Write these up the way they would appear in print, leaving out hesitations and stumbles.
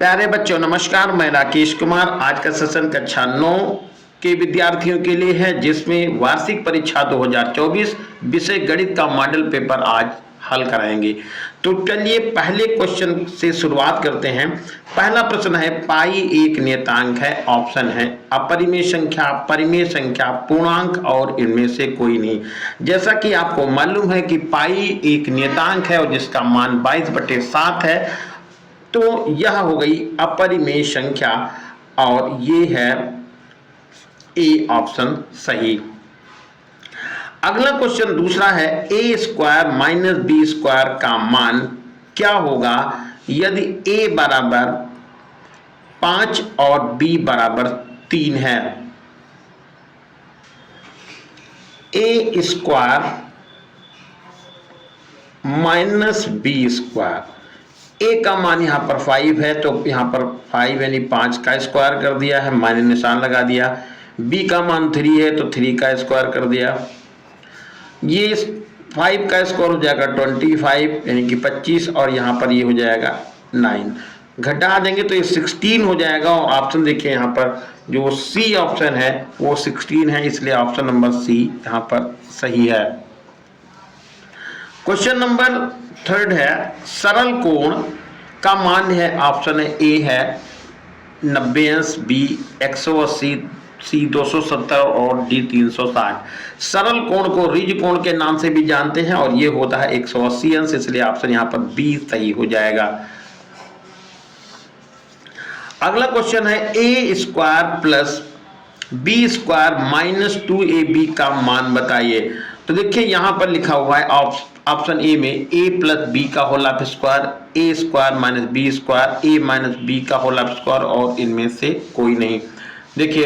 प्यारे बच्चों नमस्कार, मैं राकेश कुमार। आज का सेशन कक्षा 9 के विद्यार्थियों के लिए है, जिसमें वार्षिक परीक्षा 2024 विषय गणित का मॉडल पेपर आज हल कराएंगे। तो चलिए पहले क्वेश्चन से शुरुआत करते हैं। पहला प्रश्न है, पाई एक नियतांक है। ऑप्शन है अपरिमेय संख्या, परिमेय संख्या, पूर्णांक और इनमें से कोई नहीं। जैसा कि आपको मालूम है कि पाई एक नियतांक है और जिसका मान 22/7 है, तो यह हो गई अपरिमेय संख्या और ये है ए ऑप्शन सही। अगला क्वेश्चन दूसरा है, A square minus B square का मान क्या होगा यदि ए बराबर 5 और बी बराबर 3 है। A square minus B square, ए का मान यहाँ पर 5 है तो यहाँ पर 5 यानी 5 का स्क्वायर कर दिया है, माइनस निशान लगा दिया। बी का मान 3 है तो 3 का स्क्वायर कर दिया। ये 5 का स्क्वायर हो जाएगा 25 यानी कि 25 और यहाँ पर ये हो जाएगा 9। घटा देंगे तो ये 16 हो जाएगा। और ऑप्शन देखिए यहाँ पर जो सी ऑप्शन है वो 16 है, इसलिए ऑप्शन नंबर सी यहाँ पर सही है। क्वेश्चन नंबर थर्ड है, सरल कोण का मान है। ऑप्शन ए है 90 अंश, बी 180, सी 270 और डी 360। सरल कोण को रिज कोण के नाम से भी जानते हैं और ये होता है 180 अंश, इसलिए ऑप्शन यहाँ पर बी सही हो जाएगा। अगला क्वेश्चन है, A square plus B square minus 2ab का मान बताइए। तो देखिए यहाँ पर लिखा हुआ है ऑप्शन ए में a प्लस बी का whole of square, A square minus B square, A minus B का होल ऑफ स्क्वायर और इनमें से कोई नहीं। देखिए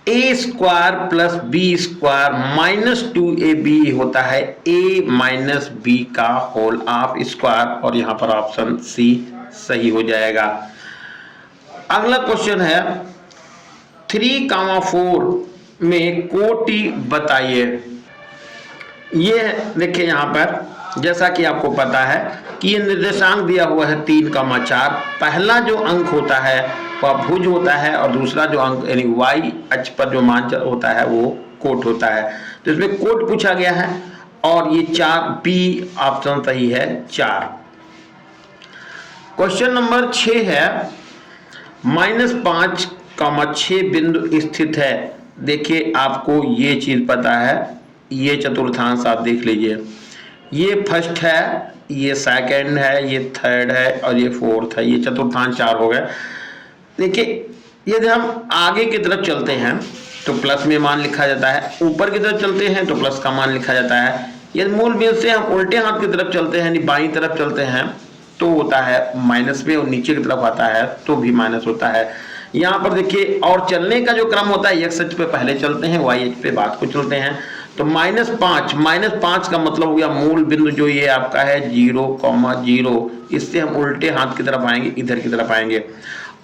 A square plus B square minus 2ab होता है a माइनस बी का होल ऑफ स्क्वायर और यहाँ पर ऑप्शन सी सही हो जाएगा। अगला क्वेश्चन है, 3,4 में कोटि बताइए। ये देखिए यहाँ पर जैसा कि आपको पता है कि ये निर्देशांक दिया हुआ है 3,4। पहला जो अंक होता है वह भुज होता है और दूसरा जो अंक यानी y अक्ष पर जो मान होता है वो कोट होता है। तो इसमें कोट पूछा गया है और ये 4 बी ऑप्शन सही है 4। क्वेश्चन नंबर 6 है, -5,6 बिंदु स्थित है। देखिए आपको ये चीज पता है, ये चतुर्थांश आप देख लीजिए, ये फर्स्ट है, ये सेकंड है, ये थर्ड है और ये फोर्थ है। ये चतुर्थांश 4 हो गए। देखिए यदि हम आगे की तरफ चलते हैं तो प्लस में मान लिखा जाता है, ऊपर की तरफ चलते हैं तो प्लस का मान लिखा जाता है। यदि मूल बिंदु से हम उल्टे हाथ की तरफ चलते हैं यानी बाईं तरफ चलते हैं तो होता है माइनस में, और नीचे की तरफ आता है तो भी माइनस होता है। यहाँ पर देखिए और चलने का जो क्रम होता है, एक्स अक्ष पे पहले चलते हैं, वाई अक्ष पे बाद को चलते हैं। तो -5 का मतलब हो गया मूल बिंदु जो ये आपका है 0,0, इससे हम उल्टे हाथ की तरफ आएंगे, इधर की तरफ आएंगे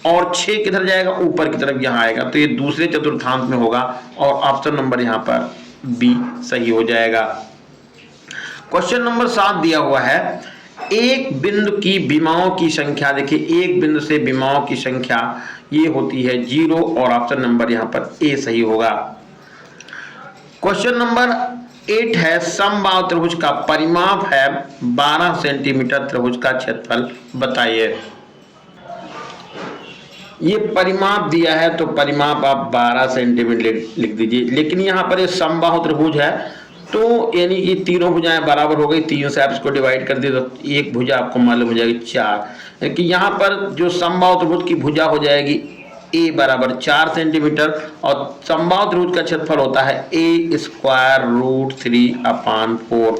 और 6 किधर जाएगा, ऊपर की तरफ यहाँ आएगा। तो ये दूसरे चतुर्थांश में होगा और ऑप्शन नंबर यहाँ पर बी सही हो जाएगा। क्वेश्चन नंबर 7 दिया हुआ है, एक बिंदु की विमाओं की संख्या। देखिए एक बिंदु से विमाओं की संख्या ये होती है 0 और ऑप्शन नंबर यहाँ पर ए सही होगा। क्वेश्चन नंबर 8 है, समबाहु त्रिभुज का परिमाप है 12 सेंटीमीटर, त्रिभुज का क्षेत्रफल बताइए। ये परिमाप दिया है तो परिमाप आप 12 सेंटीमीटर लिख दीजिए, लेकिन यहाँ पर ये समबाहु त्रिभुज है तो यानी कि तीनों भुजाएं बराबर हो गई। 3 से आप इसको डिवाइड कर दिए तो एक भुजा आपको मालूम हो जाएगी 4, क्योंकि यहाँ पर जो समबाहु त्रिभुज की भुजा हो जाएगी a बराबर 4 सेंटीमीटर और समबाहु त्रिभुज का क्षेत्रफल होता है a स्क्वायर रूट 3/4।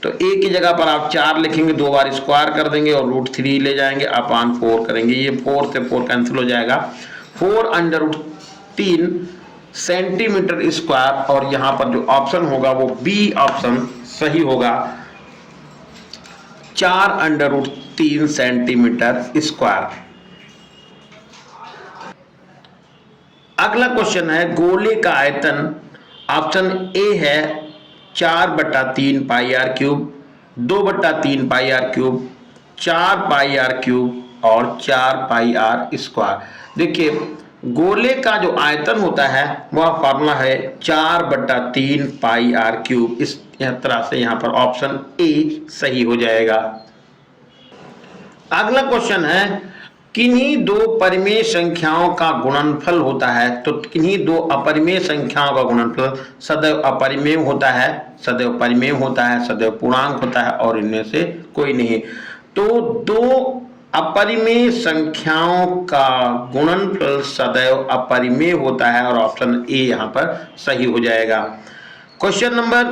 तो a की जगह पर आप 4 लिखेंगे, 2 बार स्क्वायर कर देंगे और रूट 3 ले जाएंगे, अपान 4 करेंगे। ये 4 से 4 कैंसिल हो जाएगा, 4√3 सेंटीमीटर स्क्वायर और यहाँ पर जो ऑप्शन होगा वो बी ऑप्शन सही होगा, 4√3 सेंटीमीटर स्क्वायर। अगला क्वेश्चन है, गोले का आयतन। ऑप्शन ए है 4/3 पाई r क्यूब, 2/3 पाई r क्यूब, 4 पाई r क्यूब, और 4 पाई आर स्क्वायर। देखिए गोले का जो आयतन होता है वह फॉर्मूला है 4/3 पाई आर क्यूब। इस तरह से यहाँ पर ऑप्शन ए सही हो जाएगा। अगला क्वेश्चन है किन्हीं दो परिमेय संख्याओं का गुणनफल होता है, तो किन्हीं दो अपरिमेय संख्याओं का गुणनफल सदैव अपरिमेय होता है, सदैव परिमेय होता है, सदैव पूर्णांक होता है और इनमें से कोई नहीं। तो दो अपरिमेय संख्याओं का गुणनफल सदैव अपरिमेय होता है और ऑप्शन ए यहाँ पर सही हो जाएगा। क्वेश्चन नंबर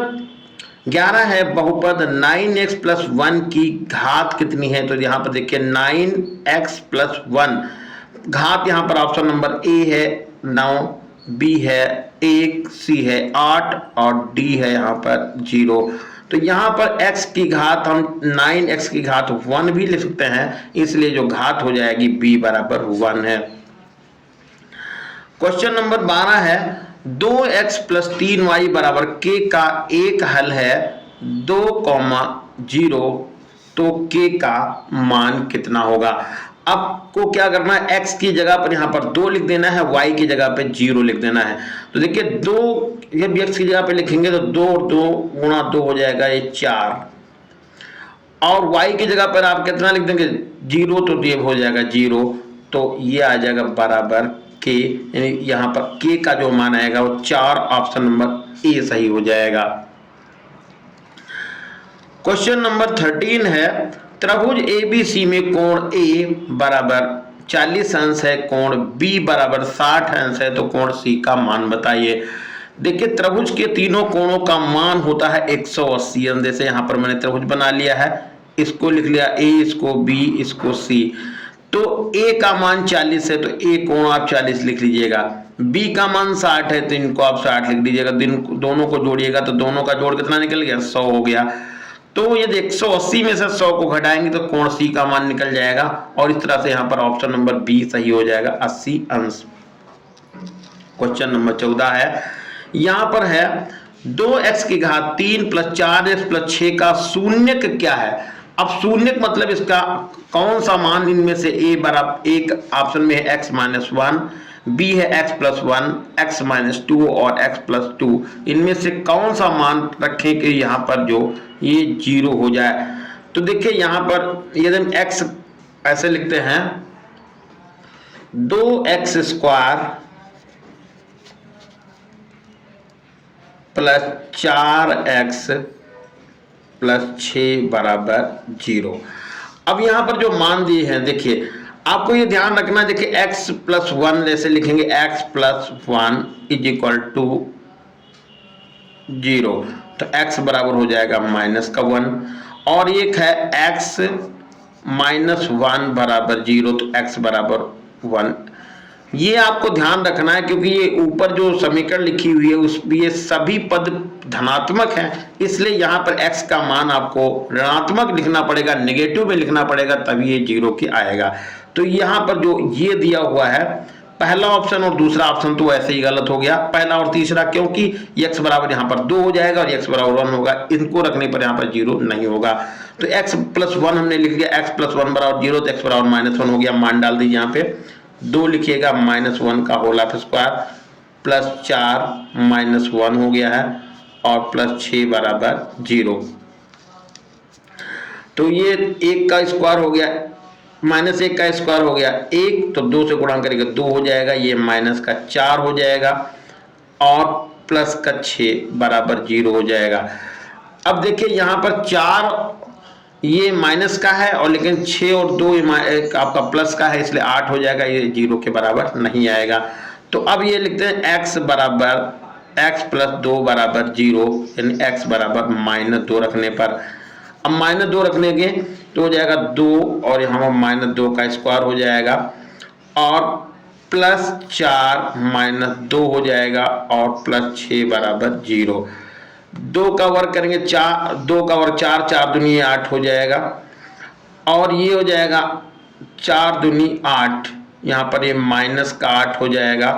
11 है बहुपद 9x + 1 की घात कितनी है। तो यहाँ पर देखिए 9x + 1 घात यहाँ पर ऑप्शन नंबर ए है 9, बी है 1, सी है 8 और डी है यहाँ पर 0। तो यहाँ पर x की घात हम 9x की घात 1 भी लिख सकते हैं, इसलिए जो घात हो जाएगी b बराबर 1 है। क्वेश्चन नंबर 12 है 2x + 3y बराबर k का एक हल है 2,0, तो k का मान कितना होगा। आपको क्या करना है, x की जगह पर यहाँ पर 2 लिख देना है, y की जगह पे 0 लिख देना है। तो देखिए 2 जब x की जगह पे लिखेंगे तो 2 और 2 गुणा 2 हो जाएगा ये 4, और y की जगह पर आप कितना लिख देंगे 0, तो ये हो जाएगा 0, तो ये आ जाएगा बराबर k, यानी यहाँ पर k का जो मान आएगा वो 4, ऑप्शन नंबर ए सही हो जाएगा। क्वेश्चन नंबर 13 है त्रिभुज ABC में कोण A बराबर 40 अंश है, कोण B बराबर 60 अंश है, तो कोण C का मान बताइए। देखिए त्रिभुज के तीनों कोणों का मान होता है 180 अंश। जैसे यहाँ पर मैंने त्रिभुज बना लिया है, इसको लिख लिया A, इसको B, इसको C। तो A का मान 40 है तो A कोण आप 40 लिख लीजिएगा, B का मान 60 है तो इनको आप 60 लिख लीजिएगा, दोनों को जोड़िएगा तो दोनों का जोड़ कितना निकल गया 100 हो गया। तो यदि 180 में से 100 को घटाएंगे तो कोण C का मान निकल जाएगा, और इस तरह से यहाँ पर ऑप्शन नंबर बी सही हो जाएगा 80 अंश। क्वेश्चन नंबर 14 है, यहाँ पर है 2x की घात 3 + 4x + 6 का शून्यक क्या है। अब शून्यक मतलब इसका कौन सा मान इनमें से a बराबर एक ऑप्शन में है x - 1, b है x + 1, x - 2 और x + 2, इनमें से कौन सा मान रखें कि यहाँ पर जो ये 0 हो जाए। तो देखिए यहाँ पर यदि हम x ऐसे लिखते हैं 2x² + 4x + 6 बराबर 0। अब यहाँ पर जो मान दिए हैं देखिए आपको ये ध्यान रखना है, देखिए x + 1 जैसे लिखेंगे x + 1 = 0, तो x बराबर हो जाएगा -1, और एक है x - 1 बराबर 0, तो x बराबर 1। ये आपको ध्यान रखना है क्योंकि ये ऊपर जो समीकरण लिखी हुई है उसमें ये सभी पद धनात्मक हैं, इसलिए यहाँ पर x का मान आपको ऋणात्मक लिखना पड़ेगा, नेगेटिव में लिखना पड़ेगा, तभी ये 0 की आएगा। तो यहाँ पर जो ये दिया हुआ है पहला ऑप्शन और दूसरा ऑप्शन तो ऐसे ही गलत हो गया, पहला और तीसरा, क्योंकि x बराबर यहाँ पर 2 हो जाएगा और x बराबर 1 होगा, इनको रखने पर यहाँ पर 0 नहीं होगा। तो x + 1 हमने लिख लिया, x + 1 बराबर 0, तो x बराबर -1 हो गया। मान डाल दीजिए यहाँ पे 2 लिखिएगा -1 का होल स्क्वायर + 4 -1 हो गया है और +6 बराबर 0। तो ये 1 का स्क्वायर हो गया, -1 का स्क्वायर हो गया 1, तो 2 से गुणा करेगा 2 हो जाएगा, ये -4 हो जाएगा और +6 बराबर 0 हो जाएगा। अब देखिए यहाँ पर 4 ये माइनस का है और लेकिन 6 और 2 आपका प्लस का है, इसलिए 8 हो जाएगा, ये 0 के बराबर नहीं आएगा। तो अब ये लिखते हैं x बराबर x + 2 बराबर 0, यानी x बराबर -2 रखने पर। अब -2 रखने के तो हो जाएगा 2 और यहाँ -2 का स्क्वायर हो जाएगा और +4 -2 हो जाएगा और +6 बराबर 0। 2 का वर्ग करेंगे 4, 2 का वर्ग 4, 4 दूनी 8 हो जाएगा और ये हो जाएगा 4 दूनी 8, यहाँ पर ये -8 हो जाएगा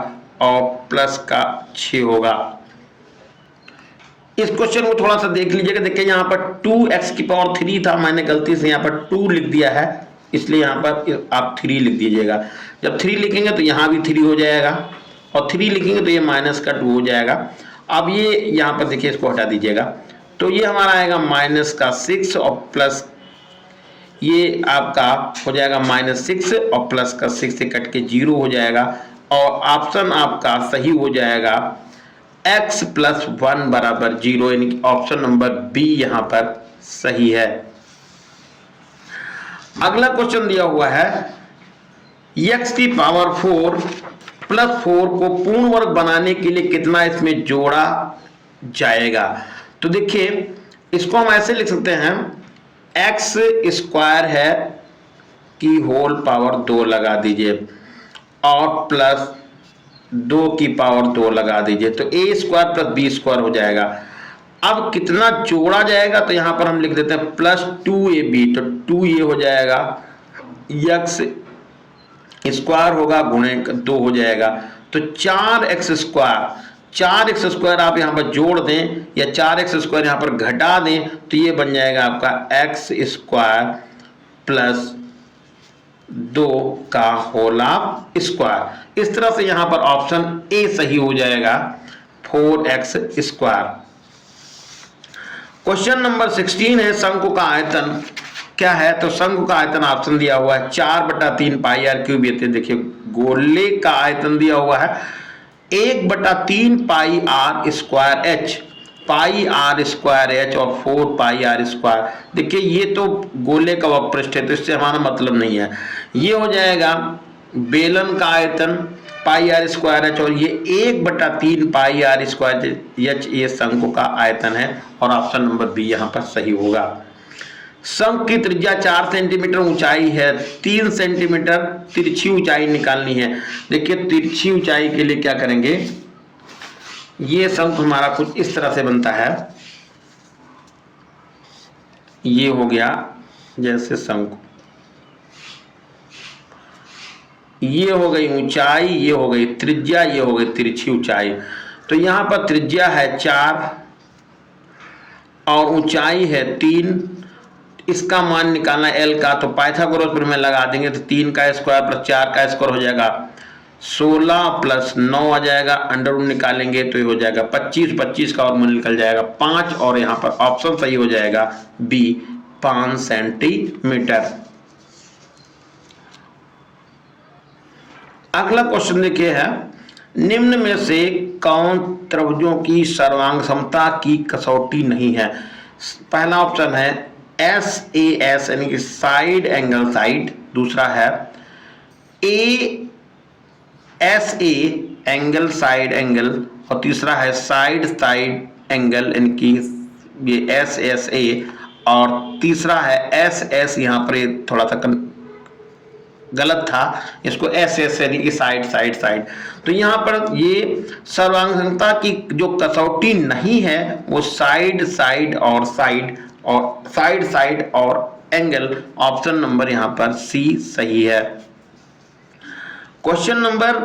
और +6 होगा। इस क्वेश्चन को थोड़ा सा देख लीजिएगा, देखिए यहाँ पर 2x⁻³ था, मैंने गलती से यहाँ पर 2 लिख दिया है, इसलिए यहाँ पर आप 3 लिख दीजिएगा। जब 3 लिखेंगे तो यहाँ भी 3 हो जाएगा, और 3 लिखेंगे तो ये माइनस का 2 हो जाएगा। अब ये यहाँ पर देखिए, इसको हटा दीजिएगा, तो ये हमारा आएगा माइनस का 6 और प्लस, ये आपका हो जाएगा -6 और प्लस का 6 से कट के 0 हो जाएगा, और ऑप्शन आपका सही हो जाएगा x + 1 = 0, यानी कि ऑप्शन नंबर बी यहाँ पर सही है। अगला क्वेश्चन दिया हुआ है x⁴ + 4 को पूर्ण वर्ग बनाने के लिए कितना इसमें जोड़ा जाएगा। तो देखिए, इसको हम ऐसे लिख सकते हैं, x² है की होल पावर 2 लगा दीजिए, और प्लस 2 की पावर 2 लगा दीजिए, तो a² + b² हो जाएगा। अब कितना जोड़ा जाएगा, तो यहां पर हम लिख देते हैं +2ab, तो 2 ये हो जाएगा, x² होगा गुणे 2 हो जाएगा, तो 4x² आप यहां पर जोड़ दें या 4x² यहां पर घटा दें, तो ये बन जाएगा आपका x² + 2 का होल स्क्वायर। इस तरह से यहां पर ऑप्शन ए सही हो जाएगा, 4x²। क्वेश्चन नंबर 16 है, शंकु का आयतन क्या है। तो शंकु का आयतन ऑप्शन दिया हुआ है 4/3 πr³ ये देखिए, गोले का आयतन दिया हुआ है 1/3 πr²h, πr²h और 4πr²। देखिए, ये तो गोले का वपृष्ठ है, तो इससे हमारा मतलब नहीं है। ये हो जाएगा बेलन का आयतन πr²h, और ये 1/3 πr²h ये शंकु का आयतन है, और ऑप्शन नंबर बी यहाँ पर सही होगा। शंकु की त्रिज्या 4 सेंटीमीटर, ऊंचाई है 3 सेंटीमीटर, तिरछी ऊंचाई निकालनी है। देखिए, तिरछी ऊंचाई के लिए क्या करेंगे, ये शंकु हमारा कुछ इस तरह से बनता है, ये हो गया जैसे शंकु, ये हो गई ऊंचाई, ये हो गई त्रिज्या, ये हो गई तिरछी ऊंचाई। तो यहां पर त्रिज्या है 4 और ऊंचाई है 3, इसका मान निकालना L का, तो पाइथागोरस में लगा देंगे, तो 3 का स्क्वायर + 4 का स्क्वायर हो जाएगा 16 + 9 आ जाएगा, अंडर निकालेंगे तो ये हो जाएगा 25, 25 का और मूल निकल जाएगा 5, और यहाँ पर ऑप्शन सही हो जाएगा बी, 5 सेंटीमीटर। अगला क्वेश्चन देखिए है, निम्न में से कौन त्रिभुजों की सर्वांग समता की कसौटी नहीं है। पहला ऑप्शन है SAS यानी कि साइड एंगल साइड, दूसरा है ASA एंगल साइड एंगल, और तीसरा है साइड साइड एंगल यानी कि ये SSA, और तीसरा है SS, यहाँ पर थोड़ा सा गलत था, इसको SS यानी कि साइड साइड साइड। तो यहाँ पर ये सर्वांग समता की जो कसौटी नहीं है वो साइड साइड और साइड और एंगल, ऑप्शन नंबर यहाँ पर सी सही है। क्वेश्चन नंबर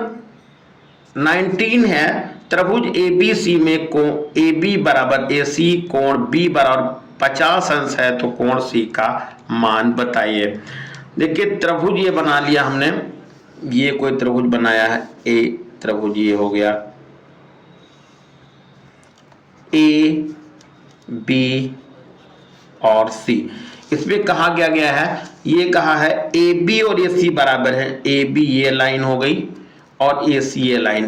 19 है, त्रिभुज ABC में कोण AB = AC, कोण B = 50 अंश है, तो कोण C का मान बताइए। देखिए, त्रिभुज ये बना लिया हमने, ये कोई त्रिभुज बनाया है, A त्रिभुज ये हो गया A B और C। इसमें कहा गया है, ये कहा है AB और AC बराबर है, AB ये लाइन हो गई और AC ये लाइन।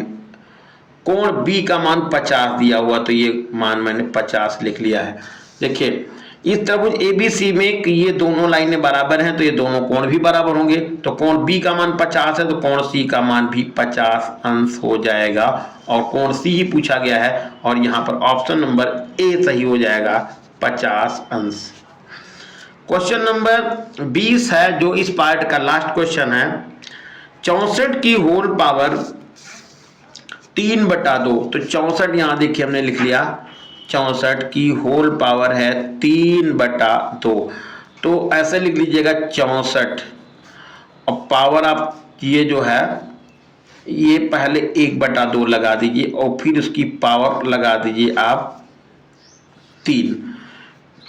कोण B का मान 50 दिया हुआ, तो ये मान मैंने 50 लिख लिया है। देखिए, इस त्रिभुज ABC में कि ये दोनों लाइनें बराबर हैं, तो ये दोनों कोण भी बराबर होंगे, तो कोण B का मान 50 है, तो कोण C का मान भी 50 अंश हो जाएगा, और कोण C ही पूछा गया है, और यहाँ पर ऑप्शन नंबर ए सही हो जाएगा, 50 अंश। क्वेश्चन नंबर 20 है, जो इस पार्ट का लास्ट क्वेश्चन है, 64 की होल पावर 3/2, तो 64 यहाँ देखिए हमने लिख लिया, 64 की होल पावर है 3/2, तो ऐसे लिख लीजिएगा 64, और पावर आप ये जो है ये पहले 1/2 लगा दीजिए, और फिर उसकी पावर लगा दीजिए आप 3।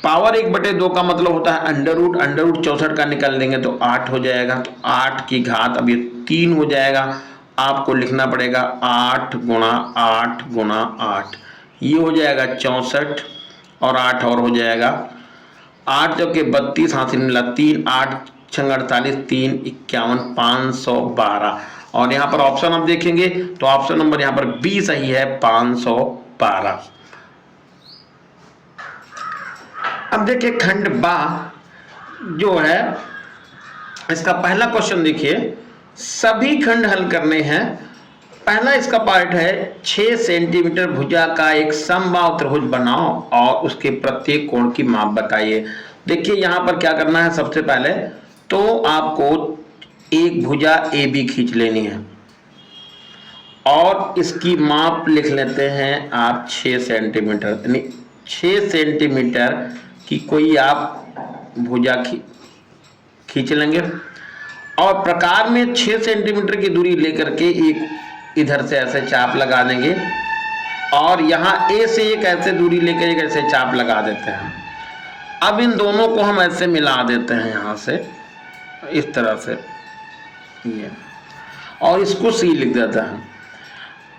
पावर 1/2 का मतलब होता है अंडर रूट। अंडर रूट 64 का निकाल देंगे तो 8 हो जाएगा। तो 8 की घात अब ये 3 हो जाएगा। आपको लिखना पड़ेगा 8 गुणा 8 गुणा 8, ये हो जाएगा 64 और 8 और हो जाएगा 8 जबकि 32 हाथ से मिला 3, 8 छंग 48, 3 51, 512। और यहाँ पर ऑप्शन आप देखेंगे तो ऑप्शन नंबर यहाँ पर बी सही है, 512। अब देखिए खंड बा जो है, इसका पहला क्वेश्चन देखिए, सभी खंड हल करने हैं। पहला इसका पार्ट है 6 सेंटीमीटर भुजा का एक समबाहु त्रिभुज बनाओ और उसके प्रत्येक कोण की माप बताइए। देखिए यहां पर क्या करना है, सबसे पहले तो आपको एक भुजा ए बी खींच लेनी है और इसकी माप लिख लेते हैं आप 6 सेंटीमीटर, यानी 6 सेंटीमीटर की कोई आप भुजा खींच लेंगे और प्रकार में 6 सेंटीमीटर की दूरी लेकर के एक इधर से ऐसे चाप लगा देंगे और यहाँ ए से एक ऐसे दूरी लेकर एक ऐसे चाप लगा देते हैं। अब इन दोनों को हम ऐसे मिला देते हैं यहाँ से इस तरह से ये, और इसको सी लिख देते हैं।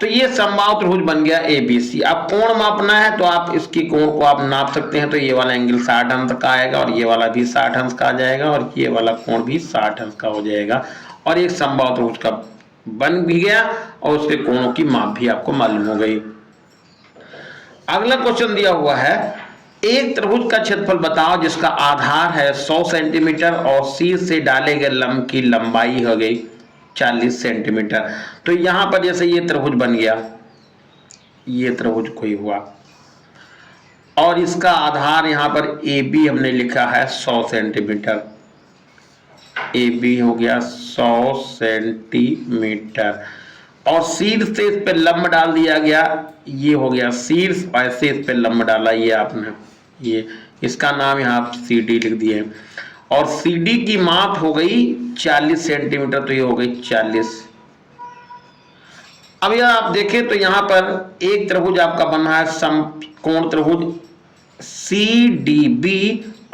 तो ये समबाहु त्रिभुज बन गया ABC। अब कोण मापना है तो आप इसकी कोण को आप नाप सकते हैं। तो ये वाला एंगल 60 अंश का आएगा और ये वाला भी 60 अंश का आ जाएगा और ये वाला कोण भी 60 अंश का हो जाएगा और एक समबाहु त्रिभुज का बन भी गया और उसके कोणों की माप भी आपको मालूम हो गई। अगला क्वेश्चन दिया हुआ है, एक त्रिभुज का क्षेत्रफल बताओ जिसका आधार है 100 सेंटीमीटर और शीर्ष से डाले गए लंब की लंबाई हो गई 40 सेंटीमीटर। तो यहां पर जैसे ये त्रिभुज बन गया, ये त्रिभुज कोई हुआ और इसका आधार यहां पर AB हमने लिखा है 100 सेंटीमीटर। AB हो गया 100 सेंटीमीटर और शीर्ष से इस पे लंब डाल दिया गया, ये हो गया शीर्ष, ऐसे इस पे लंब डाला ये आपने, ये इसका नाम यहाँ CD लिख दिए और CD की माप हो गई 40 सेंटीमीटर। तो ये हो गई 40। अब यह आप देखें तो यहाँ पर एक त्रिभुज आपका बना है समकोण त्रिभुज CDB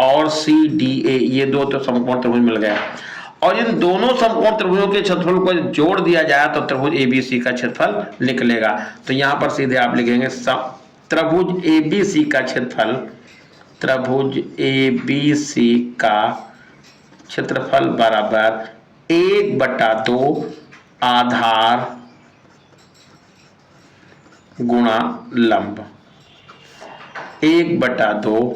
और CDA, ये दो तो समकोण त्रिभुज मिल गया और इन दोनों समकोण त्रिभुजों के क्षेत्रफल को जोड़ दिया जाए तो त्रिभुज ABC का क्षेत्रफल निकलेगा। तो यहाँ पर सीधे आप लिखेंगे त्रिभुज ABC का क्षेत्रफल, त्रिभुज ABC का क्षेत्रफल बराबर 1/2 आधार गुणा लंब, 1/2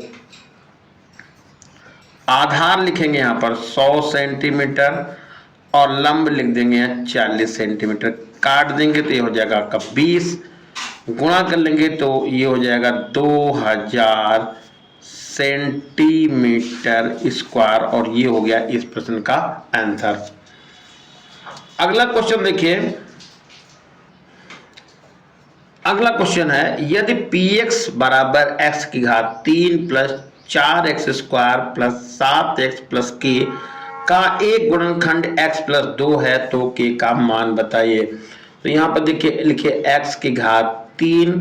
आधार लिखेंगे यहाँ पर 100 सेंटीमीटर और लंब लिख देंगे 40 सेंटीमीटर। काट देंगे तो ये हो जाएगा आपका 20, गुणा कर लेंगे तो ये हो जाएगा 2000 सेंटीमीटर स्क्वायर और ये हो गया इस प्रश्न का आंसर। अगला क्वेश्चन देखिए, अगला क्वेश्चन है, यदि px बराबर x की घात 3 plus 4x square plus 7x plus k का एक गुणनखंड x प्लस 2 है तो k का मान बताइए। तो यहाँ पर देखिए लिखिए x की घात 3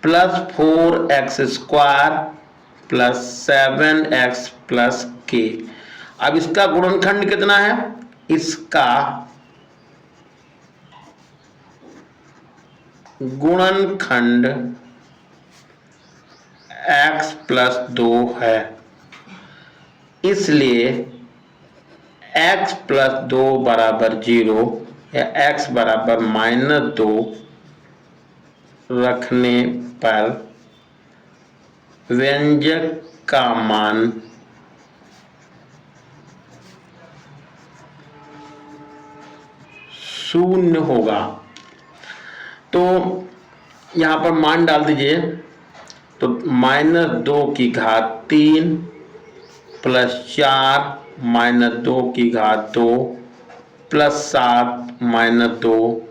plus 4x square plus 7x plus k। अब इसका गुणनखंड कितना है, इसका गुणनखंड x प्लस 2 है, इसलिए x प्लस 2 बराबर 0 या x बराबर -2 रखने पर व्यंजक का मान शून्य होगा। तो यहां पर मान डाल दीजिए, तो -2 की घात 3 प्लस 4 -2 की घात 2 प्लस 7 -2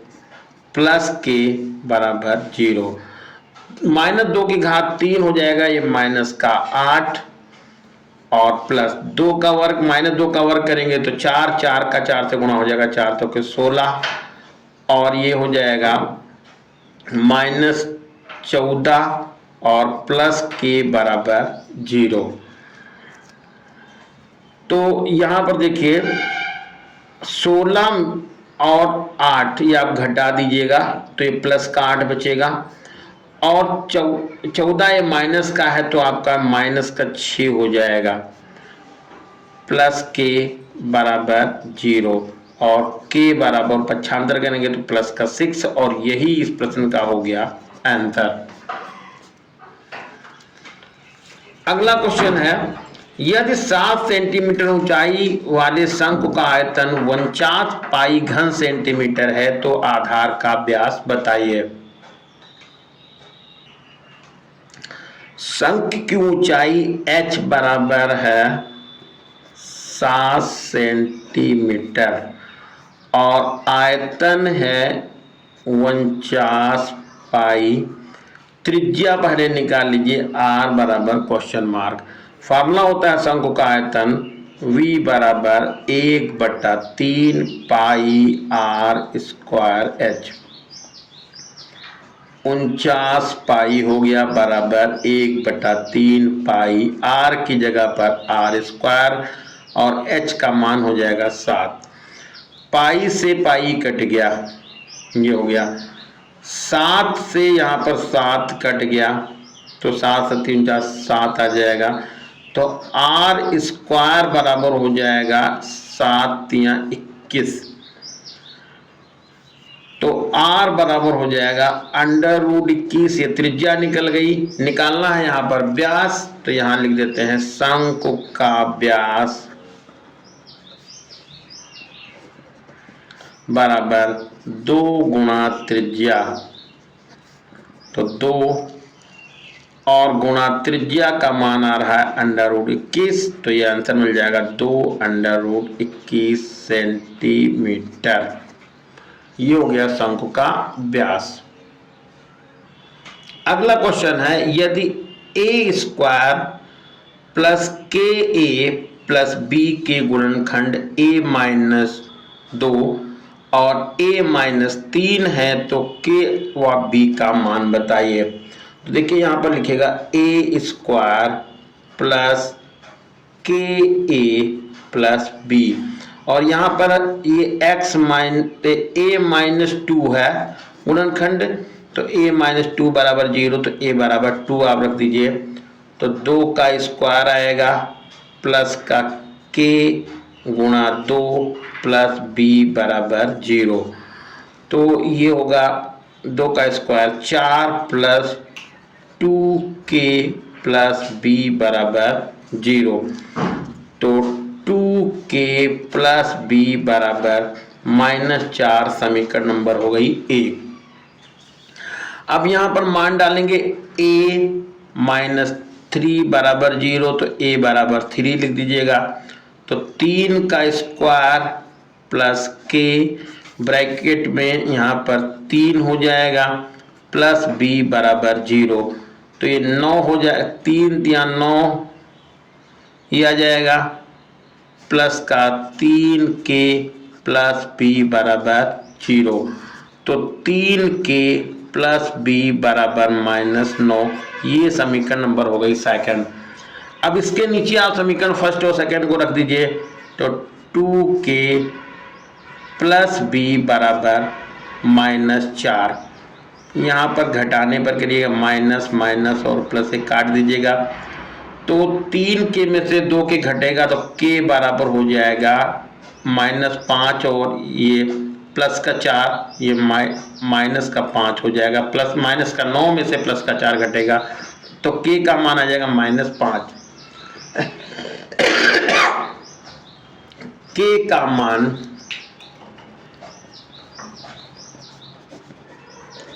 प्लस के बराबर 0। -2 की घात 3 हो जाएगा ये माइनस का 8 और प्लस 2 का वर्ग, -2 का वर्ग करेंगे तो 4, 4 का 4 से गुणा हो जाएगा, 4 तो के 16 और ये हो जाएगा -14 और प्लस के बराबर 0। तो यहाँ पर देखिए 16 और 8 ये आप घटा दीजिएगा तो ये प्लस का 8 बचेगा, और 14 ये माइनस का है तो आपका माइनस का 6 हो जाएगा, प्लस के बराबर 0 और के बराबर पक्षांतर करेंगे तो प्लस का 6, और यही इस प्रश्न का हो गया आंसर। अगला क्वेश्चन है, यदि 7 सेंटीमीटर ऊंचाई वाले शंकु का आयतन 49 पाई घन सेंटीमीटर है तो आधार का व्यास बताइए। शंकु की ऊंचाई h बराबर है 7 सेंटीमीटर और आयतन है 49 पाई। त्रिज्या पहले निकाल लीजिए, r बराबर क्वेश्चन मार्क। फार्मूला होता है शंकु का आयतन v बराबर 1/3 पाई r स्क्वायर h। 49 पाई हो गया बराबर 1/3 पाई, r की जगह पर r स्क्वायर और h का मान हो जाएगा 7। पाई से पाई कट गया, ये हो गया 7 से यहाँ पर 7 कट गया तो 7 से 3 4 7 आ जाएगा, तो r स्क्वायर बराबर हो जाएगा 7 या 21। तो r बराबर हो जाएगा √21। ये त्रिज्या निकल गई। निकालना है यहाँ पर व्यास, तो यहाँ लिख देते हैं शंकु का व्यास बराबर 2 गुणा त्रिज्या, तो 2 और गुणा त्रिज्या का मान आ रहा है √21, तो ये आंसर मिल जाएगा 2 √21 सेंटीमीटर। ये हो गया शंकु का व्यास। अगला क्वेश्चन है, यदि a² plus KA plus B के गुणनखंड a-2 और a-3 है तो K व B का मान बताइए। तो देखिए यहाँ पर लिखेगा a² plus KA plus B, और यहाँ पर ये a-2 है गुणनखंड, तो a-2 बराबर 0, तो a बराबर 2 आप रख दीजिए, तो 2 का स्क्वायर आएगा प्लस का k गुणा 2 प्लस b बराबर 0, तो ये होगा 2 का square 4 plus 2k plus b बराबर 0, तो 2k प्लस b बराबर -4 समीकरण नंबर हो गई 1। अब यहाँ पर मान डालेंगे a-3 बराबर 0, तो a बराबर 3 लिख दीजिएगा, तो 3 का स्क्वायर प्लस k ब्रैकेट में यहाँ पर 3 हो जाएगा प्लस b बराबर 0, तो ये 9 हो जाए, 3 या 9 ये आ जाएगा, प्लस का 3k प्लस b बराबर 0, तो 3k प्लस b बराबर -9। ये समीकरण नंबर हो गई सेकंड। अब इसके नीचे आप समीकरण फर्स्ट और सेकंड को रख दीजिए, तो 2k प्लस b बराबर -4। यहाँ पर घटाने पर करिएगा माइनस माइनस और प्लस से काट दीजिएगा, तो 3k में से 2 के घटेगा तो k बराबर हो जाएगा -5 और ये प्लस का 4, ये माइनस का 5 हो जाएगा, प्लस माइनस का 9 में से प्लस का 4 घटेगा तो k का मान आ जाएगा -5। k का मान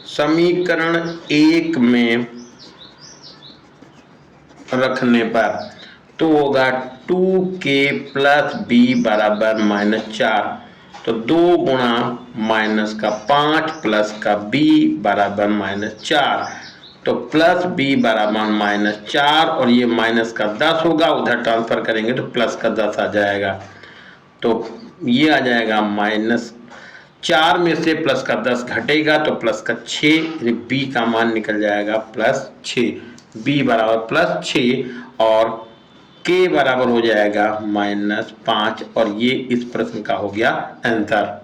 समीकरण 1 में रखने पर तो होगा 2k प्लस b बराबर -4, तो 2 गुणा माइनस का 5 प्लस का b बराबर -4, तो प्लस b बराबर -4 और ये माइनस का 10 होगा, उधर ट्रांसफर करेंगे तो प्लस का 10 आ जाएगा, तो ये आ जाएगा 4 में से प्लस का 10 घटेगा तो प्लस का 6, यानी b का मान निकल जाएगा +6, b बराबर +6 और k बराबर हो जाएगा -5 और ये इस प्रश्न का हो गया आंसर।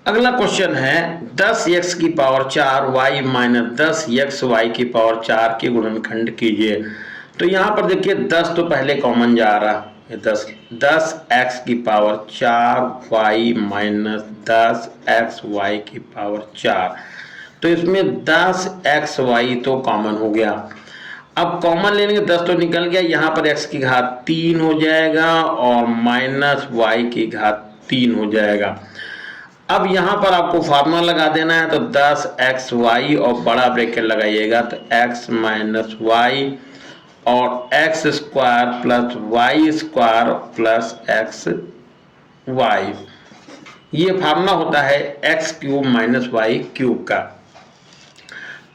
अगला क्वेश्चन है 10x की power 4 y minus 10x y की पावर 4 के गुणनखंड कीजिए। तो यहाँ पर देखिए 10 तो पहले कॉमन जा रहा है, 10x की power 4 y minus 10x y की पावर 4, तो इसमें 10x y तो कॉमन हो गया। अब कॉमन लेने के 10 तो निकल गया, यहाँ पर x की घात 3 हो जाएगा और माइनस y की घात 3 हो जाएगा। अब यहाँ पर आपको फार्मूला लगा देना है, तो 10xy और बड़ा ब्रैकेट लगाइएगा तो x माइनस वाई और x square plus Y square plus x y, ये फार्मूला होता है x cube minus y cube का।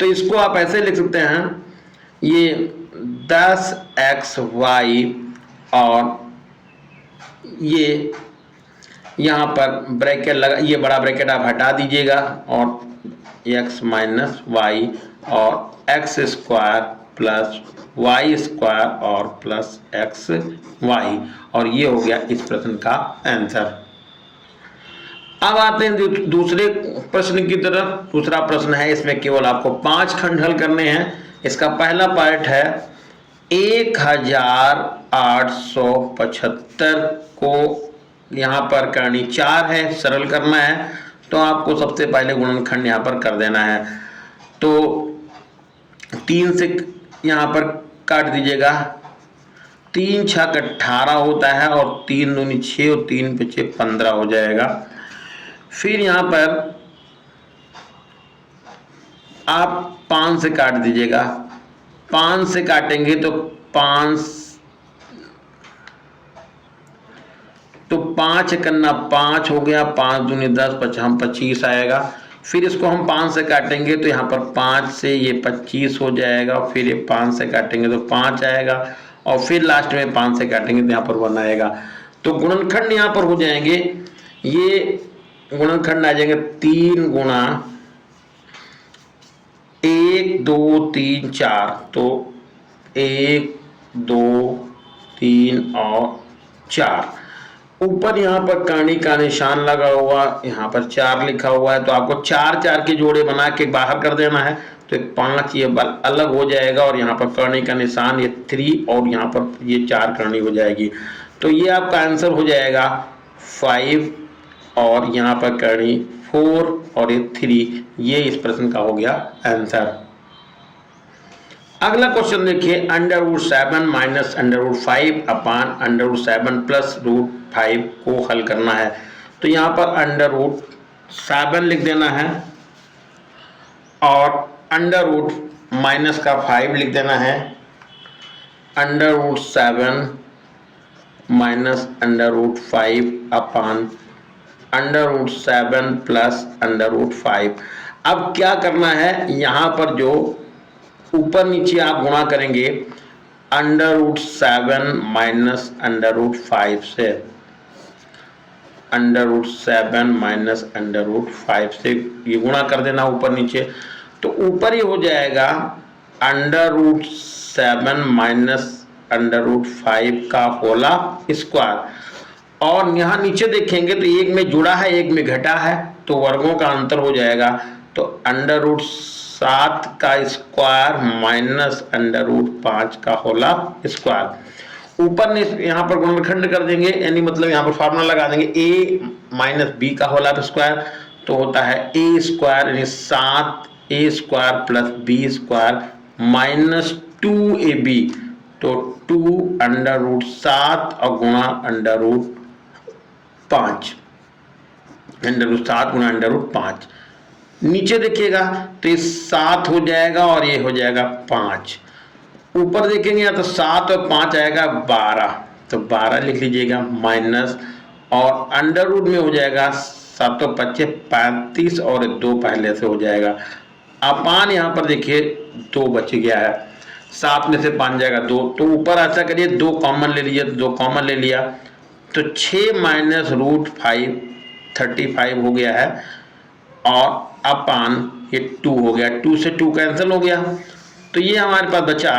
तो इसको आप ऐसे लिख सकते हैं, ये 10xy और ये यहाँ पर ब्रैकेट लगा, ये बड़ा ब्रैकेट आप हटा दीजिएगा और x माइनस वाई और x square plus Y square और प्लस एक्स वाई, और ये हो गया इस प्रश्न का आंसर। अब आते हैं दूसरे प्रश्न की तरफ। दूसरा प्रश्न है, इसमें केवल आपको 5 खंड हल करने हैं। इसका पहला पार्ट है 1875 को यहाँ पर करनी 4 है, सरल करना है, तो आपको सबसे पहले गुणनखंड यहाँ पर कर देना है। तो 3 से यहाँ पर काट दीजिएगा, 3 छक 18 होता है और 3 दूनी 6 और 3 पीछे 15 हो जाएगा। फिर यहाँ पर आप 5 से काट दीजिएगा, 5 से काटेंगे तो 5 करना 5 हो गया, 5 दूनी 10, 25 आएगा। फिर इसको हम 5 से काटेंगे तो यहाँ पर 5 से ये 25 हो जाएगा, फिर ये 5 से काटेंगे तो 5 आएगा और फिर लास्ट में 5 से काटेंगे तो यहाँ पर 1 आएगा। तो गुणनखंड यहाँ पर हो जाएंगे, ये गुणनखंड आ जाएंगे 3 गुणा 1 2 3 4, तो 1 2 3 और 4। ऊपर यहाँ पर कर्ण का निशान लगा हुआ, यहाँ पर 4 लिखा हुआ है, तो आपको 4 4 के जोड़े बना के बाहर कर देना है, तो 5 ये अलग हो जाएगा और यहाँ पर कर्ण का निशान ये 3 और यहाँ पर ये 4 करनी हो जाएगी। तो ये आपका आंसर हो जाएगा 5 और यहाँ पर करनी 4 और ये 3, ये इस प्रश्न का हो गया आंसर। अगला क्वेश्चन देखिए, √7 माइनस √5 अपान √7 प्लस √5 को हल करना है। तो यहाँ पर √7 लिख देना है और माइनस का 5 लिख देना है, √7 माइनस √5 अपान √7 प्लस √5। अब क्या करना है, यहाँ पर जो ऊपर नीचे आप गुणा करेंगे √7 माइनस √5 से, √7 माइनस √5 से ये गुणा कर देना ऊपर नीचे, तो ऊपर ही हो जाएगा √7 माइनस √5 का होला स्क्वायर। और यहाँ नीचे देखेंगे तो एक में जुड़ा है एक में घटा है, तो वर्गों का अंतर हो जाएगा, तो √7 का स्क्वायर माइनस √5 का होला स्क्वायर। ऊपर ने यहाँ पर गुणनखंड कर देंगे, यानी मतलब यहाँ पर फार्मूला लगा देंगे a माइनस बी का होला स्क्वायर, तो होता है a स्क्वायर यानी 7a square plus B square minus 2ab, तो 2√7 और गुणा √5, √7 गुणा √5। नीचे देखिएगा तो ये 7 हो जाएगा और ये हो जाएगा 5। ऊपर देखेंगे या तो 7 और 5 आएगा 12, तो 12 लिख लीजिएगा माइनस, और अंडर रूट में हो जाएगा 7 और 5 35 और 2 पहले से हो जाएगा। अपान यहाँ पर देखिए 2 बच गया है, 7 में से 5 जाएगा 2, तो ऊपर ऐसा करिए 2 कॉमन ले लीजिए, तो 2 कॉमन ले लिया, तो 6 माइनस √5 35 हो गया है और अपान ये 2 हो गया, 2 से 2 कैंसिल हो गया, तो ये हमारे पास बचा